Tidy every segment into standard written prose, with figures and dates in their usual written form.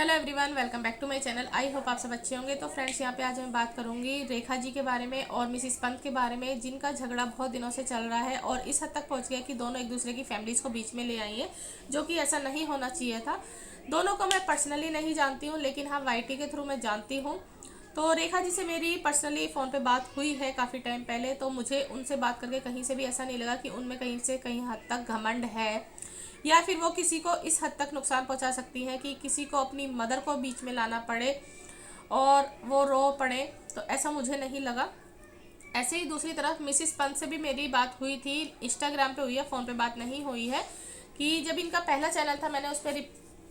Hello everyone, welcome back to my channel. I hope आप सब अच्छे होंगे। तो फ्रेंड्स, यहाँ पे आज मैं बात करूंगी रेखा जी के बारे में और मिसिस पंत के बारे में, जिनका झगड़ा बहुत दिनों से चल रहा है और इस हद तक पहुंच गया कि दोनों एक दूसरे की फैमिलीज़ को बीच में ले आई है, जो कि ऐसा नहीं होना चाहिए था। दोनों को मैं पर्सनली नहीं जानती हूँ, लेकिन हाँ वाईटी के थ्रू मैं जानती हूँ। तो रेखा जी से मेरी पर्सनली फ़ोन पे बात हुई है काफ़ी टाइम पहले। तो मुझे उनसे बात करके कहीं से भी ऐसा नहीं लगा कि उनमें कहीं से कहीं हद तक घमंड है या फिर वो किसी को इस हद तक नुकसान पहुंचा सकती हैं कि किसी को अपनी मदर को बीच में लाना पड़े और वो रो पड़े। तो ऐसा मुझे नहीं लगा। ऐसे ही दूसरी तरफ मिसिस पंत से भी मेरी बात हुई थी, इंस्टाग्राम पे हुई है, फ़ोन पे बात नहीं हुई है। कि जब इनका पहला चैनल था मैंने उस पर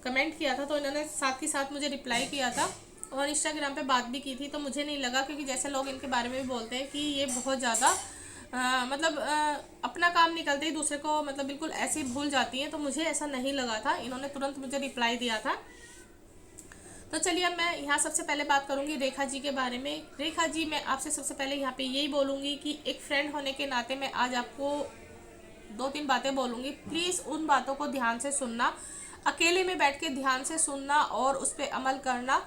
कमेंट किया था, तो इन्होंने साथ ही साथ मुझे रिप्लाई किया था और इंस्टाग्राम पे बात भी की थी। तो मुझे नहीं लगा, क्योंकि जैसे लोग इनके बारे में भी बोलते हैं कि ये बहुत ज़्यादा अपना काम निकलते ही दूसरे को बिल्कुल ऐसे ही भूल जाती हैं। तो मुझे ऐसा नहीं लगा था। इन्होंने तुरंत मुझे रिप्लाई दिया था। तो चलिए, अब मैं यहाँ सबसे पहले बात करूँगी रेखा जी के बारे में। रेखा जी, मैं आपसे सबसे पहले यहाँ पे यही बोलूँगी कि एक फ्रेंड होने के नाते मैं आज आपको दो तीन बातें बोलूँगी। प्लीज़ उन बातों को ध्यान से सुनना, अकेले में बैठ के ध्यान से सुनना और उस पर अमल करना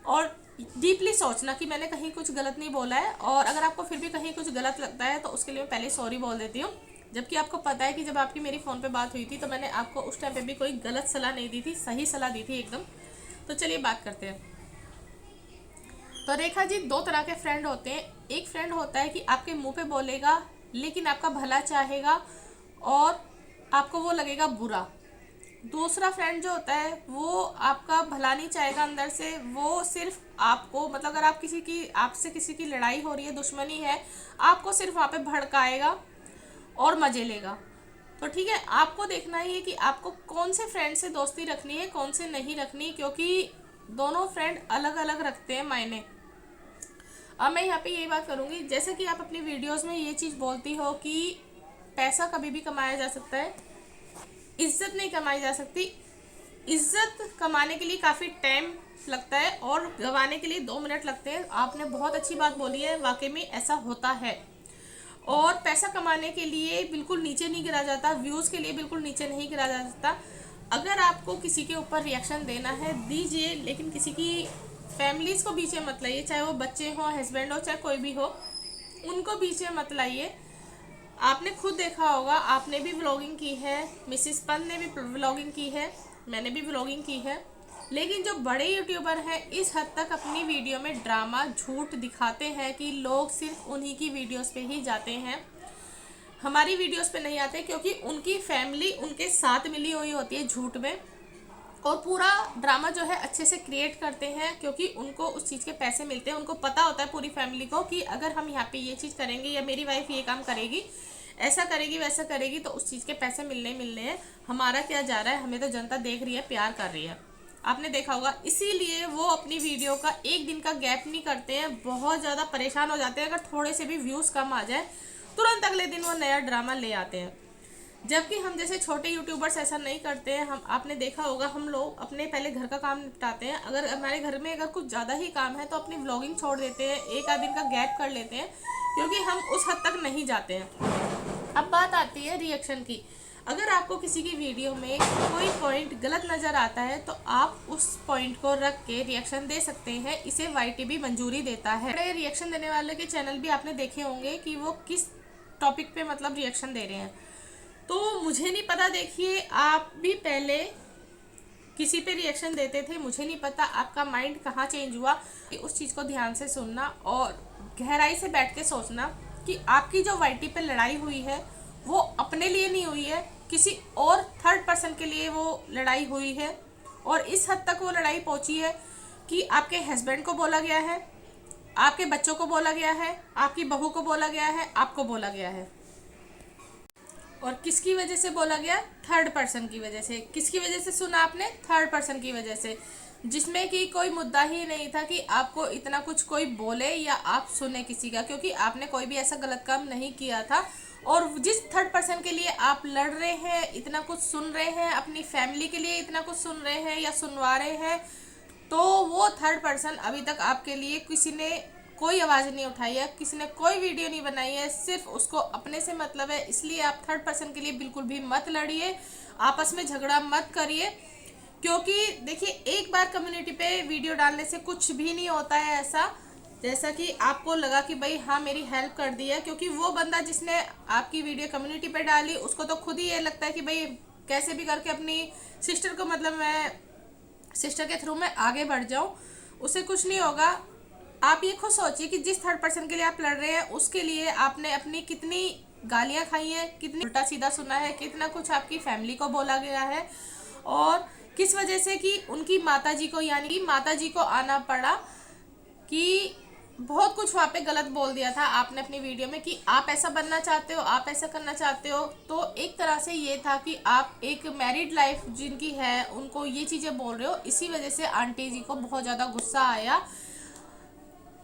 और डीपली सोचना कि मैंने कहीं कुछ गलत नहीं बोला है। और अगर आपको फिर भी कहीं कुछ गलत लगता है तो उसके लिए मैं पहले सॉरी बोल देती हूँ। जबकि आपको पता है कि जब आपकी मेरी फ़ोन पे बात हुई थी तो मैंने आपको उस टाइम पे भी कोई गलत सलाह नहीं दी थी, सही सलाह दी थी एकदम। तो चलिए बात करते हैं। तो रेखा जी, दो तरह के फ्रेंड होते हैं। एक फ्रेंड होता है कि आपके मुंह पे बोलेगा लेकिन आपका भला चाहेगा और आपको वो लगेगा बुरा। दूसरा फ्रेंड जो होता है वो आपका भला नहीं चाहेगा अंदर से, वो सिर्फ आपको अगर आप आपसे किसी की लड़ाई हो रही है, दुश्मनी है, आपको सिर्फ वहाँ पे भड़काएगा और मजे लेगा। तो ठीक है, आपको देखना ही है कि आपको कौन से फ्रेंड से दोस्ती रखनी है, कौन से नहीं रखनी, क्योंकि दोनों फ्रेंड अलग अलग रखते हैं मायने। अब मैं यहाँ पे यही बात करूँगी, जैसे कि आप अपनी वीडियोस में ये चीज़ बोलती हो कि पैसा कभी भी कमाया जा सकता है, इज्जत नहीं कमाई जा सकती। इज्जत कमाने के लिए काफ़ी टाइम लगता है और गंवाने के लिए 2 मिनट लगते हैं। आपने बहुत अच्छी बात बोली है, वाकई में ऐसा होता है। और पैसा कमाने के लिए बिल्कुल नीचे नहीं गिरा जाता, व्यूज़ के लिए बिल्कुल नीचे नहीं गिरा जा सकता। अगर आपको किसी के ऊपर रिएक्शन देना है दीजिए, लेकिन किसी की फैमिलीज़ को बीच में मत लाइए, चाहे वो बच्चे हों, हस्बैंड हो, चाहे कोई भी हो, उनको बीच में मत लाइए। आपने खुद देखा होगा, आपने भी व्लॉगिंग की है, मिसिस पंत ने भी व्लॉगिंग की है, मैंने भी व्लॉगिंग की है। लेकिन जो बड़े यूट्यूबर हैं इस हद तक अपनी वीडियो में ड्रामा झूठ दिखाते हैं कि लोग सिर्फ उन्हीं की वीडियोस पे ही जाते हैं, हमारी वीडियोस पे नहीं आते, क्योंकि उनकी फैमिली उनके साथ मिली हुई होती है झूठ में। और पूरा ड्रामा जो है अच्छे से क्रिएट करते हैं, क्योंकि उनको उस चीज़ के पैसे मिलते हैं। उनको पता होता है पूरी फैमिली को कि अगर हम यहाँ पे ये चीज़ करेंगे या मेरी वाइफ ये काम करेगी, ऐसा करेगी, वैसा करेगी, तो उस चीज़ के पैसे मिलने हैं। हमारा क्या जा रहा है, हमें तो जनता देख रही है, प्यार कर रही है। आपने देखा होगा, इसीलिए वो अपनी वीडियो का एक दिन का गैप नहीं करते हैं। बहुत ज़्यादा परेशान हो जाते हैं अगर थोड़े से भी व्यूज़ कम आ जाए, तुरंत अगले दिन वो नया ड्रामा ले आते हैं। जबकि हम जैसे छोटे यूट्यूबर्स ऐसा नहीं करते हैं। हम, आपने देखा होगा, हम लोग अपने पहले घर का काम निपटाते हैं। अगर हमारे घर में अगर कुछ ज़्यादा ही काम है तो अपनी व्लॉगिंग छोड़ देते हैं, एक आध दिन का गैप कर लेते हैं, क्योंकि हम उस हद तक नहीं जाते हैं। अब बात आती है रिएक्शन की। अगर आपको किसी की वीडियो में कोई पॉइंट गलत नज़र आता है तो आप उस पॉइंट को रख के रिएक्शन दे सकते हैं, इसे वाईटी भी मंजूरी देता है। बड़े रिएक्शन देने वाले के चैनल भी आपने देखे होंगे कि वो किस टॉपिक पे रिएक्शन दे रहे हैं। तो मुझे नहीं पता, देखिए आप भी पहले किसी पे रिएक्शन देते थे, मुझे नहीं पता आपका माइंड कहाँ चेंज हुआ। उस चीज़ को ध्यान से सुनना और गहराई से बैठ के सोचना कि आपकी जो वाईटी पे लड़ाई हुई है वो अपने लिए नहीं हुई है, किसी और थर्ड पर्सन के लिए वो लड़ाई हुई है। और इस हद तक वो लड़ाई पहुंची है कि आपके हस्बैंड को बोला गया है, आपके बच्चों को बोला गया है, आपकी बहू को बोला गया है, आपको बोला गया है। और किसकी वजह से बोला गया? थर्ड पर्सन की वजह से। किसकी वजह से सुना आपने? थर्ड पर्सन की वजह से, जिसमें कि कोई मुद्दा ही नहीं था कि आपको इतना कुछ कोई बोले या आप सुने किसी का, क्योंकि आपने कोई भी ऐसा गलत काम नहीं किया था। और जिस थर्ड पर्सन के लिए आप लड़ रहे हैं, इतना कुछ सुन रहे हैं, अपनी फैमिली के लिए इतना कुछ सुन रहे हैं या सुनवा रहे हैं, तो वो थर्ड पर्सन अभी तक आपके लिए किसी ने कोई आवाज़ नहीं उठाई है, किसी ने कोई वीडियो नहीं बनाई है, सिर्फ उसको अपने से मतलब है। इसलिए आप थर्ड पर्सन के लिए बिल्कुल भी मत लड़िए, आपस में झगड़ा मत करिए, क्योंकि देखिए, एक बार कम्युनिटी पे वीडियो डालने से कुछ भी नहीं होता है ऐसा, जैसा कि आपको लगा कि भाई हाँ मेरी हेल्प कर दी है, क्योंकि वो बंदा जिसने आपकी वीडियो कम्युनिटी पे डाली उसको तो खुद ही ये लगता है कि भाई कैसे भी करके अपनी सिस्टर को, मतलब मैं सिस्टर के थ्रू मैं आगे बढ़ जाऊं, उससे कुछ नहीं होगा। आप ये खुद सोचिए कि जिस थर्ड पर्सन के लिए आप लड़ रहे हैं उसके लिए आपने अपनी कितनी गालियां खाई हैं, कितनी उल्टा सीधा सुना है, कितना कुछ आपकी फैमिली को बोला गया है, और किस वजह से कि उनकी माताजी को, यानी कि माताजी को आना पड़ा कि बहुत कुछ वहाँ पे गलत बोल दिया था आपने अपनी वीडियो में कि आप ऐसा बनना चाहते हो, आप ऐसा करना चाहते हो। तो एक तरह से ये था कि आप एक मैरिड लाइफ जिनकी है उनको ये चीज़ें बोल रहे हो, इसी वजह से आंटी जी को बहुत ज़्यादा गुस्सा आया।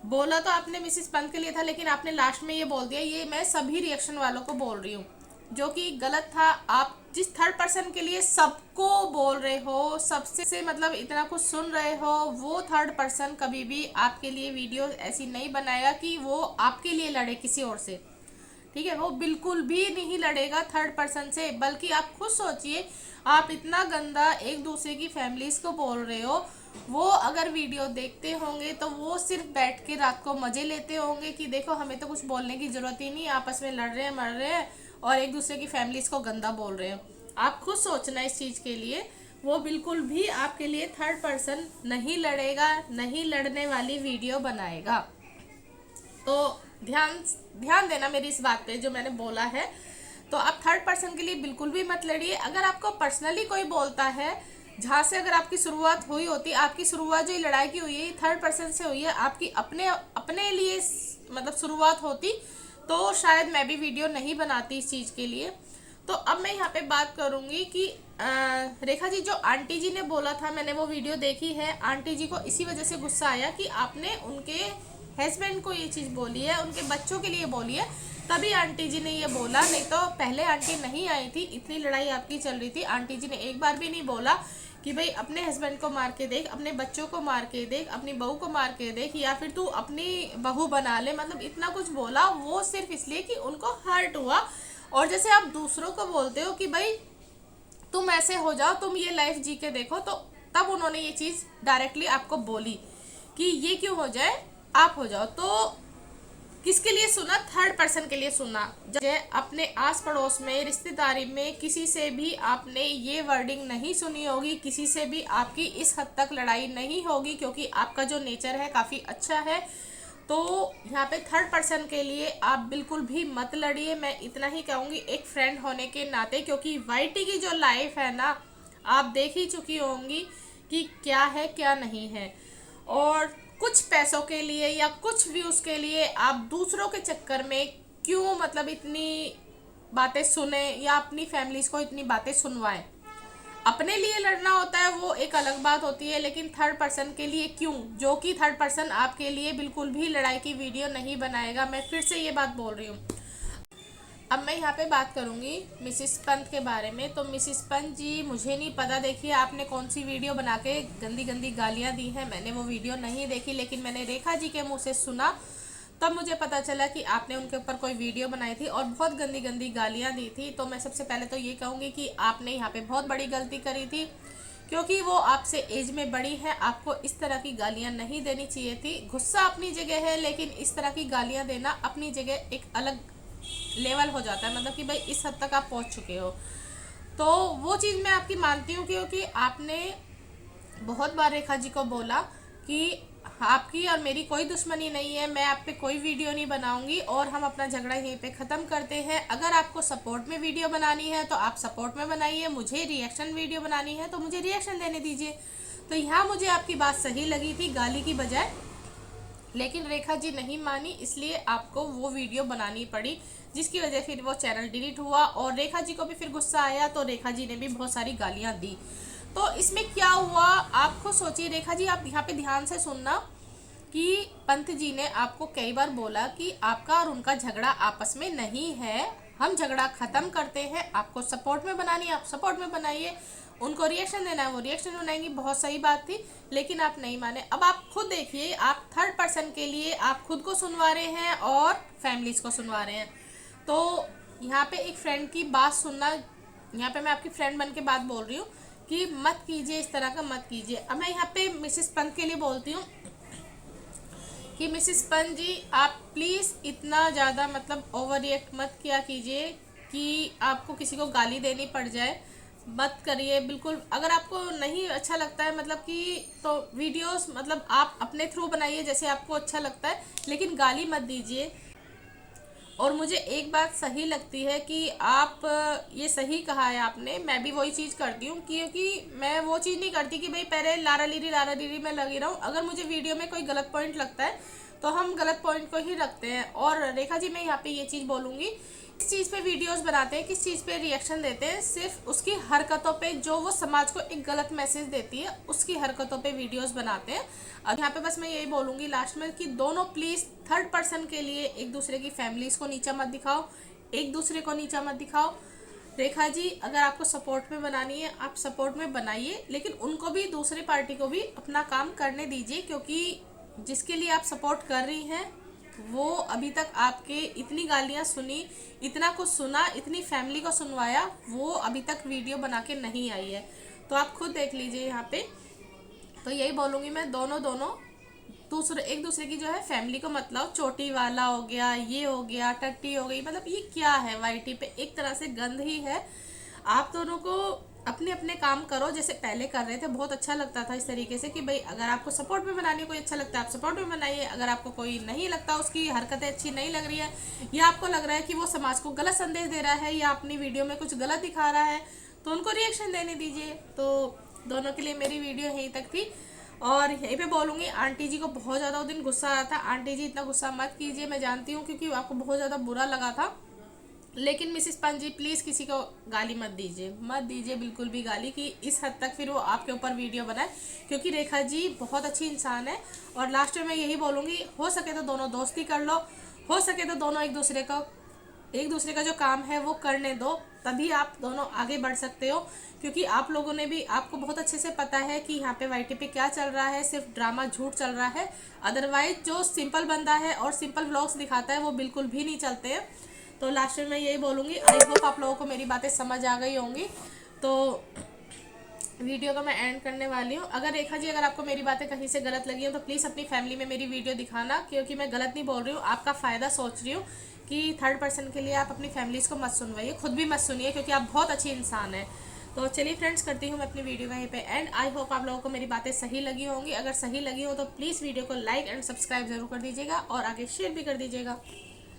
बोला तो आपने मिसिस पंत के लिए था, लेकिन आपने लास्ट में ये बोल दिया। ये मैं सभी रिएक्शन वालों को बोल रही हूँ, जो कि गलत था। आप जिस थर्ड पर्सन के लिए सबको बोल रहे हो, सबसे मतलब इतना कुछ सुन रहे हो, वो थर्ड पर्सन कभी भी आपके लिए वीडियो ऐसी नहीं बनाएगा कि वो आपके लिए लड़े किसी और से, ठीक है। वो बिल्कुल भी नहीं लड़ेगा थर्ड पर्सन से। बल्कि आप खुद सोचिए, आप इतना गंदा एक दूसरे की फैमिलीज को बोल रहे हो, वो अगर वीडियो देखते होंगे तो वो सिर्फ बैठ के रात को मजे लेते होंगे कि देखो हमें तो कुछ बोलने की जरूरत ही नहीं, आपस में लड़ रहे हैं, मर रहे हैं और एक दूसरे की फैमिलीज को गंदा बोल रहे हो। आप खुद सोचना इस चीज के लिए। वो बिल्कुल भी आपके लिए थर्ड पर्सन नहीं लड़ेगा, नहीं लड़ने वाली वीडियो बनाएगा। तो ध्यान ध्यान देना मेरी इस बात पे जो मैंने बोला है। तो आप थर्ड पर्सन के लिए बिल्कुल भी मत लड़िए। अगर आपको पर्सनली कोई बोलता है, जहाँ से अगर आपकी शुरुआत हुई होती, आपकी शुरुआत जो लड़ाई की हुई है थर्ड पर्सन से हुई है, आपकी अपने अपने लिए मतलब शुरुआत होती, तो शायद मैं भी वीडियो नहीं बनाती इस चीज़ के लिए। तो अब मैं यहाँ पे बात करूँगी कि रेखा जी, जो आंटी जी ने बोला था, मैंने वो वीडियो देखी है। आंटी जी को इसी वजह से गुस्सा आया कि आपने उनके हस्बैंड को ये चीज़ बोली है, उनके बच्चों के लिए बोली है, तभी आंटी जी ने ये बोला। नहीं तो पहले आंटी नहीं आई थी, इतनी लड़ाई आपकी चल रही थी, आंटी जी ने एक बार भी नहीं बोला कि भाई अपने हस्बैंड को मार के देख, अपने बच्चों को मार के देख, अपनी बहू को मार के देख, या फिर तू अपनी बहू बना ले। मतलब इतना कुछ बोला वो सिर्फ इसलिए कि उनको हर्ट हुआ। और जैसे आप दूसरों को बोलते हो कि भाई तुम ऐसे हो जाओ, तुम ये लाइफ जी के देखो, तो तब उन्होंने ये चीज़ डायरेक्टली आपको बोली कि ये क्यों हो जाए, आप हो जाओ। तो किसके लिए सुना? थर्ड पर्सन के लिए सुना। जैसे अपने आस पड़ोस में, रिश्तेदारी में किसी से भी आपने ये वर्डिंग नहीं सुनी होगी, किसी से भी आपकी इस हद तक लड़ाई नहीं होगी, क्योंकि आपका जो नेचर है काफ़ी अच्छा है। तो यहाँ पे थर्ड पर्सन के लिए आप बिल्कुल भी मत लड़िए। मैं इतना ही कहूँगी एक फ्रेंड होने के नाते, क्योंकि वाईटी की जो लाइफ है ना, आप देख ही चुकी होंगी कि क्या है क्या नहीं है। और कुछ पैसों के लिए या कुछ व्यूज के लिए आप दूसरों के चक्कर में क्यों मतलब इतनी बातें सुने या अपनी फैमिलीज को इतनी बातें सुनवाएं। अपने लिए लड़ना होता है वो एक अलग बात होती है, लेकिन थर्ड पर्सन के लिए क्यों? जो कि थर्ड पर्सन आपके लिए बिल्कुल भी लड़ाई की वीडियो नहीं बनाएगा। मैं फिर से ये बात बोल रही हूँ। अब मैं यहाँ पे बात करूँगी मिसिस पंत के बारे में। तो मिसिस पंत जी, मुझे नहीं पता, देखिए आपने कौन सी वीडियो बना के गंदी गंदी गालियाँ दी हैं, मैंने वो वीडियो नहीं देखी, लेकिन मैंने रेखा जी के मुंह से सुना, तब मुझे पता चला कि आपने उनके ऊपर कोई वीडियो बनाई थी और बहुत गंदी गंदी गालियाँ दी थी। तो मैं सबसे पहले तो ये कहूँगी कि आपने यहाँ पे बहुत बड़ी गलती करी थी, क्योंकि वो आपसे एज में बड़ी है, आपको इस तरह की गालियाँ नहीं देनी चाहिए थी। गुस्सा अपनी जगह है, लेकिन इस तरह की गालियाँ देना अपनी जगह एक अलग लेवल हो जाता है, मतलब कि भाई इस हद तक आप पहुंच चुके हो। तो वो चीज़ मैं आपकी मानती हूँ, क्योंकि आपने बहुत बार रेखा जी को बोला कि आपकी और मेरी कोई दुश्मनी नहीं है, मैं आप पे कोई वीडियो नहीं बनाऊंगी और हम अपना झगड़ा यहीं पे ख़त्म करते हैं। अगर आपको सपोर्ट में वीडियो बनानी है तो आप सपोर्ट में बनाइए, मुझे रिएक्शन वीडियो बनानी है तो मुझे रिएक्शन देने दीजिए। तो यहाँ मुझे आपकी बात सही लगी थी गाली की बजाय, लेकिन रेखा जी नहीं मानी, इसलिए आपको वो वीडियो बनानी पड़ी, जिसकी वजह फिर वो चैनल डिलीट हुआ और रेखा जी को भी फिर गुस्सा आया, तो रेखा जी ने भी बहुत सारी गालियां दी। तो इसमें क्या हुआ आप खुद सोचिए। रेखा जी, आप यहाँ पे ध्यान से सुनना कि पंत जी ने आपको कई बार बोला कि आपका और उनका झगड़ा आपस में नहीं है, हम झगड़ा खत्म करते हैं, आपको सपोर्ट में बनानी है आप सपोर्ट में बनाइए, उनको रिएक्शन देना है वो रिएक्शन बनाएंगी। बहुत सही बात थी, लेकिन आप नहीं माने। अब आप खुद देखिए, आप थर्ड पर्सन के लिए आप खुद को सुनवा रहे हैं और फैमिलीज को सुनवा रहे हैं। तो यहाँ पे एक फ्रेंड की बात सुनना, यहाँ पे मैं आपकी फ्रेंड बन के बात बोल रही हूँ कि मत कीजिए, इस तरह का मत कीजिए। अब मैं यहाँ पे मिसेस पंत के लिए बोलती हूँ कि मिसेस पंत जी, आप प्लीज़ इतना ज़्यादा मतलब ओवर रिएक्ट मत किया कीजिए कि आपको किसी को गाली देनी पड़ जाए, मत करिए बिल्कुल। अगर आपको नहीं अच्छा लगता है मतलब कि, तो वीडियोस मतलब आप अपने थ्रू बनाइए जैसे आपको अच्छा लगता है, लेकिन गाली मत दीजिए। और मुझे एक बात सही लगती है कि आप, ये सही कहा है आपने, मैं भी वही चीज़ करती हूँ, क्योंकि मैं वो चीज़ नहीं करती कि भाई पहले लारा लीरी में लगी रहूँ। अगर मुझे वीडियो में कोई गलत पॉइंट लगता है तो हम गलत पॉइंट को ही रखते हैं। और रेखा जी, मैं यहाँ पे ये चीज़ बोलूँगी, किस चीज़ पे वीडियोस बनाते हैं, किस चीज़ पे रिएक्शन देते हैं, सिर्फ उसकी हरकतों पे, जो वो समाज को एक गलत मैसेज देती है उसकी हरकतों पे वीडियोस बनाते हैं। अब यहाँ पे बस मैं यही बोलूँगी लास्ट में कि दोनों प्लीज़ थर्ड पर्सन के लिए एक दूसरे की फैमिलीज़ को नीचा मत दिखाओ, एक दूसरे को नीचा मत दिखाओ। रेखा जी, अगर आपको सपोर्ट में बनानी है आप सपोर्ट में बनाइए, लेकिन उनको भी, दूसरी पार्टी को भी अपना काम करने दीजिए, क्योंकि जिसके लिए आप सपोर्ट कर रही हैं वो अभी तक आपके इतनी गालियां सुनी, इतना कुछ सुना, इतनी फैमिली को सुनवाया, वो अभी तक वीडियो बना के नहीं आई है। तो आप खुद देख लीजिए यहाँ पे। तो यही बोलूँगी मैं, दोनों दोनों दूसरे, एक दूसरे की जो है फैमिली को मत लाओ। चोटी वाला हो गया, ये हो गया, टट्टी हो गई, मतलब ये क्या है, वाईटी पे एक तरह से गंद ही है। आप दोनों को अपने अपने काम करो जैसे पहले कर रहे थे, बहुत अच्छा लगता था इस तरीके से कि भाई अगर आपको सपोर्ट में बनानी, कोई अच्छा लगता है आप सपोर्ट में बनाइए, अगर आपको कोई नहीं लगता, उसकी हरकतें अच्छी नहीं लग रही है, या आपको लग रहा है कि वो समाज को गलत संदेश दे रहा है या अपनी वीडियो में कुछ गलत दिखा रहा है, तो उनको रिएक्शन देने दीजिए। तो दोनों के लिए मेरी वीडियो यहीं तक थी। और यहीं पे बोलूँगी, आंटी जी को बहुत ज़्यादा उस दिन गुस्सा आया था। आंटी जी, इतना गुस्सा मत कीजिए, मैं जानती हूँ क्योंकि आपको बहुत ज़्यादा बुरा लगा था, लेकिन मिसिस पंत जी प्लीज़ किसी को गाली मत दीजिए, मत दीजिए बिल्कुल भी गाली, कि इस हद तक फिर वो आपके ऊपर वीडियो बनाए, क्योंकि रेखा जी बहुत अच्छी इंसान है। और लास्ट में मैं यही बोलूँगी, हो सके तो दोनों दोस्ती कर लो, हो सके तो दोनों एक दूसरे का जो काम है वो करने दो, तभी आप दोनों आगे बढ़ सकते हो। क्योंकि आप लोगों ने भी, आपको बहुत अच्छे से पता है कि यहाँ पे वाईटी पे क्या चल रहा है, सिर्फ ड्रामा झूठ चल रहा है। अदरवाइज जो सिंपल बंदा है और सिंपल व्लॉग्स दिखाता है वो बिल्कुल भी नहीं चलते हैं। तो लास्ट में मैं यही बोलूँगी, आई होप आप लोगों को मेरी बातें समझ आ गई होंगी। तो वीडियो को मैं एंड करने वाली हूँ। अगर रेखा जी, अगर आपको मेरी बातें कहीं से गलत लगी हो तो प्लीज़ अपनी फैमिली में मेरी वीडियो दिखाना, क्योंकि मैं गलत नहीं बोल रही हूँ, आपका फ़ायदा सोच रही हूँ कि थर्ड पर्सन के लिए आप अपनी फैमिलीज़ को मत सुनवाइए, खुद भी मत सुनिए, क्योंकि आप बहुत अच्छी इंसान है। तो चलिए फ्रेंड्स, करती हूँ मैं अपनी वीडियो का यहीं पे एंड। आई होप आप लोगों को मेरी बातें सही लगी होंगी। अगर सही लगी हो तो प्लीज़ वीडियो को लाइक एंड सब्सक्राइब जरूर कर दीजिएगा और आगे शेयर भी कर दीजिएगा।